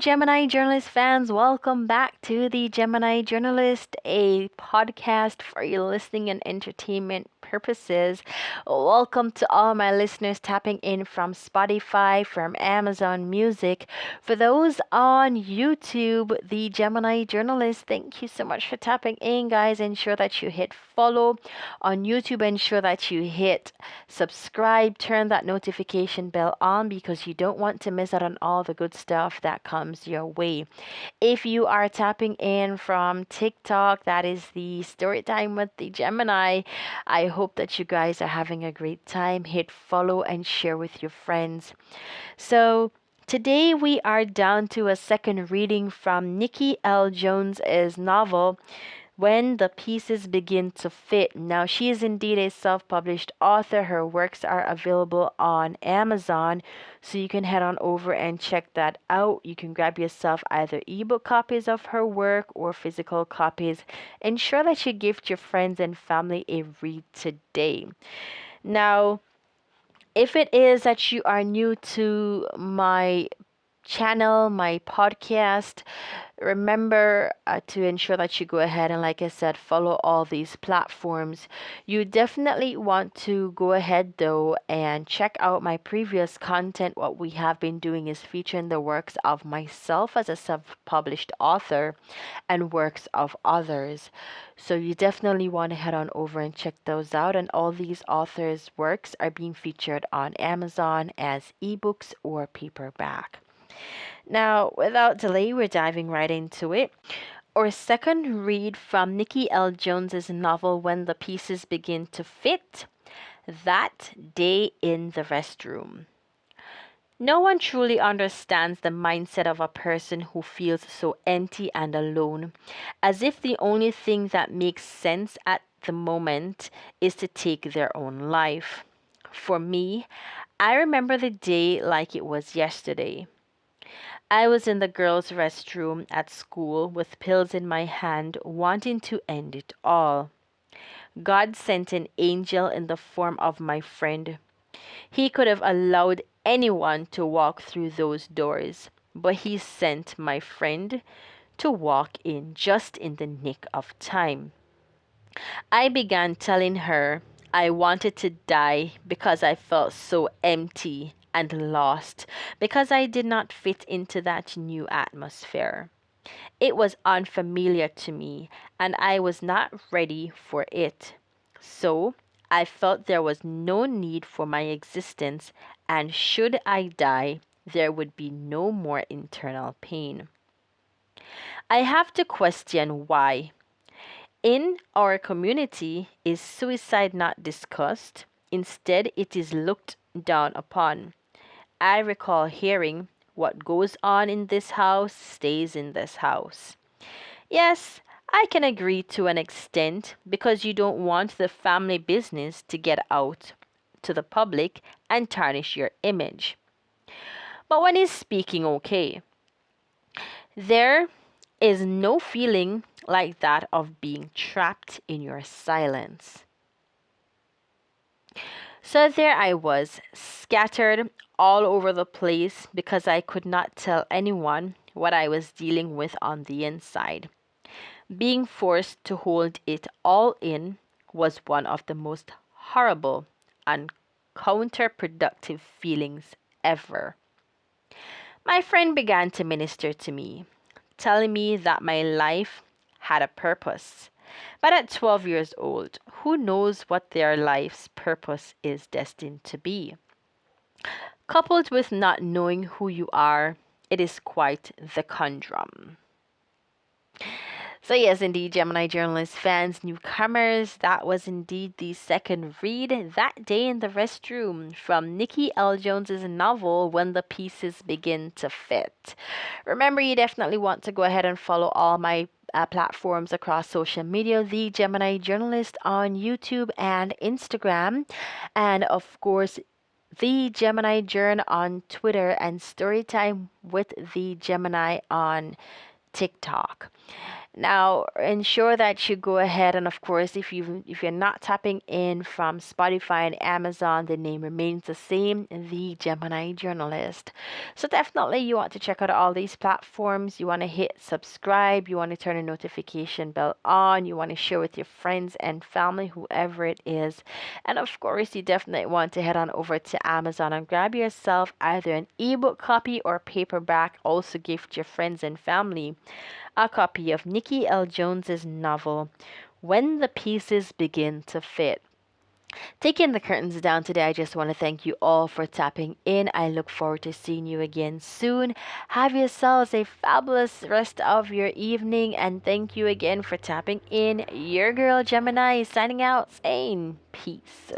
Gemini Journalist fans. Welcome back to the Gemini Journalist, a podcast for your listening and entertainment purposes. Welcome to all my listeners tapping in from Spotify, from Amazon Music. For those on YouTube, the Gemini Journalist, thank you so much for tapping in, guys. Ensure that you hit follow on YouTube. Ensure that you hit subscribe, turn that notification bell on because you don't want to miss out on all the good stuff that comes your way. If you are tapping in from TikTok, that is the story time with the Gemini. I hope that you guys are having a great time. Hit follow and share with your friends. So, today we are down to a second reading from Neiki L. Jones's novel, When the Pieces Begin to Fit. Now, she is indeed a self-published author. Her works are available on Amazon, so you can head on over and check that out. You can grab yourself either ebook copies of her work or physical copies. Ensure that you gift your friends and family a read today. Now, if it is that you are new to my channel, my podcast, remember to ensure that you go ahead and, like I said, follow all these platforms. You definitely want to go ahead though and check out my previous content. What we have been doing is featuring the works of myself as a self-published author and works of others. So you definitely want to head on over and check those out. And all these authors' works are being featured on Amazon as ebooks or paperback. Now, without delay, we're diving right into it. Our second read from Neiki L. Jones's novel, When the Pieces Begin to Fit, That Day in the Restroom. No one truly understands the mindset of a person who feels so empty and alone, as if the only thing that makes sense at the moment is to take their own life. For me, I remember the day like it was yesterday. I was in the girls' restroom at school with pills in my hand, wanting to end it all. God sent an angel in the form of my friend. He could have allowed anyone to walk through those doors, but he sent my friend to walk in just in the nick of time. I began telling her I wanted to die because I felt so empty and lost, because I did not fit into that new atmosphere. It was unfamiliar to me, and I was not ready for it. So I felt there was no need for my existence, and should I die, there would be no more internal pain. I have to question why. In our community, is suicide not discussed? Instead, it is looked down upon. I recall hearing, "What goes on in this house stays in this house." Yes, I can agree to an extent because you don't want the family business to get out to the public and tarnish your image. But when he's speaking okay, there is no feeling like that of being trapped in your silence. So there I was, scattered all over the place because I could not tell anyone what I was dealing with on the inside. Being forced to hold it all in was one of the most horrible and counterproductive feelings ever. My friend began to minister to me, telling me that my life had a purpose. But at 12 years old, who knows what their life's purpose is destined to be? Coupled with not knowing who you are, it is quite the conundrum. So yes, indeed, Gemini Journalist fans, newcomers, that was indeed the second read, That Day in the Restroom, from Neiki L. Jones's novel, When the Pieces Begin to Fit. Remember, you definitely want to go ahead and follow all my platforms across social media, the Gemini Journalist on YouTube and Instagram, and of course, the Gemini Journal on Twitter, and Storytime with the Gemini on TikTok. Now, ensure that you go ahead and, of course, if you're not tapping in from Spotify and Amazon, the name remains the same, the Gemini Journalist. So definitely you want to check out all these platforms. You want to hit subscribe, you want to turn a notification bell on, you want to share with your friends and family, whoever it is. And of course, you definitely want to head on over to Amazon and grab yourself either an ebook copy or paperback. Also gift your friends and family a copy of Neiki L. Jones's novel, When the Pieces Begin to Fit. Taking the curtains down today, I just want to thank you all for tapping in. I look forward to seeing you again soon. Have yourselves a fabulous rest of your evening, and thank you again for tapping in. Your girl Gemini is signing out, saying peace.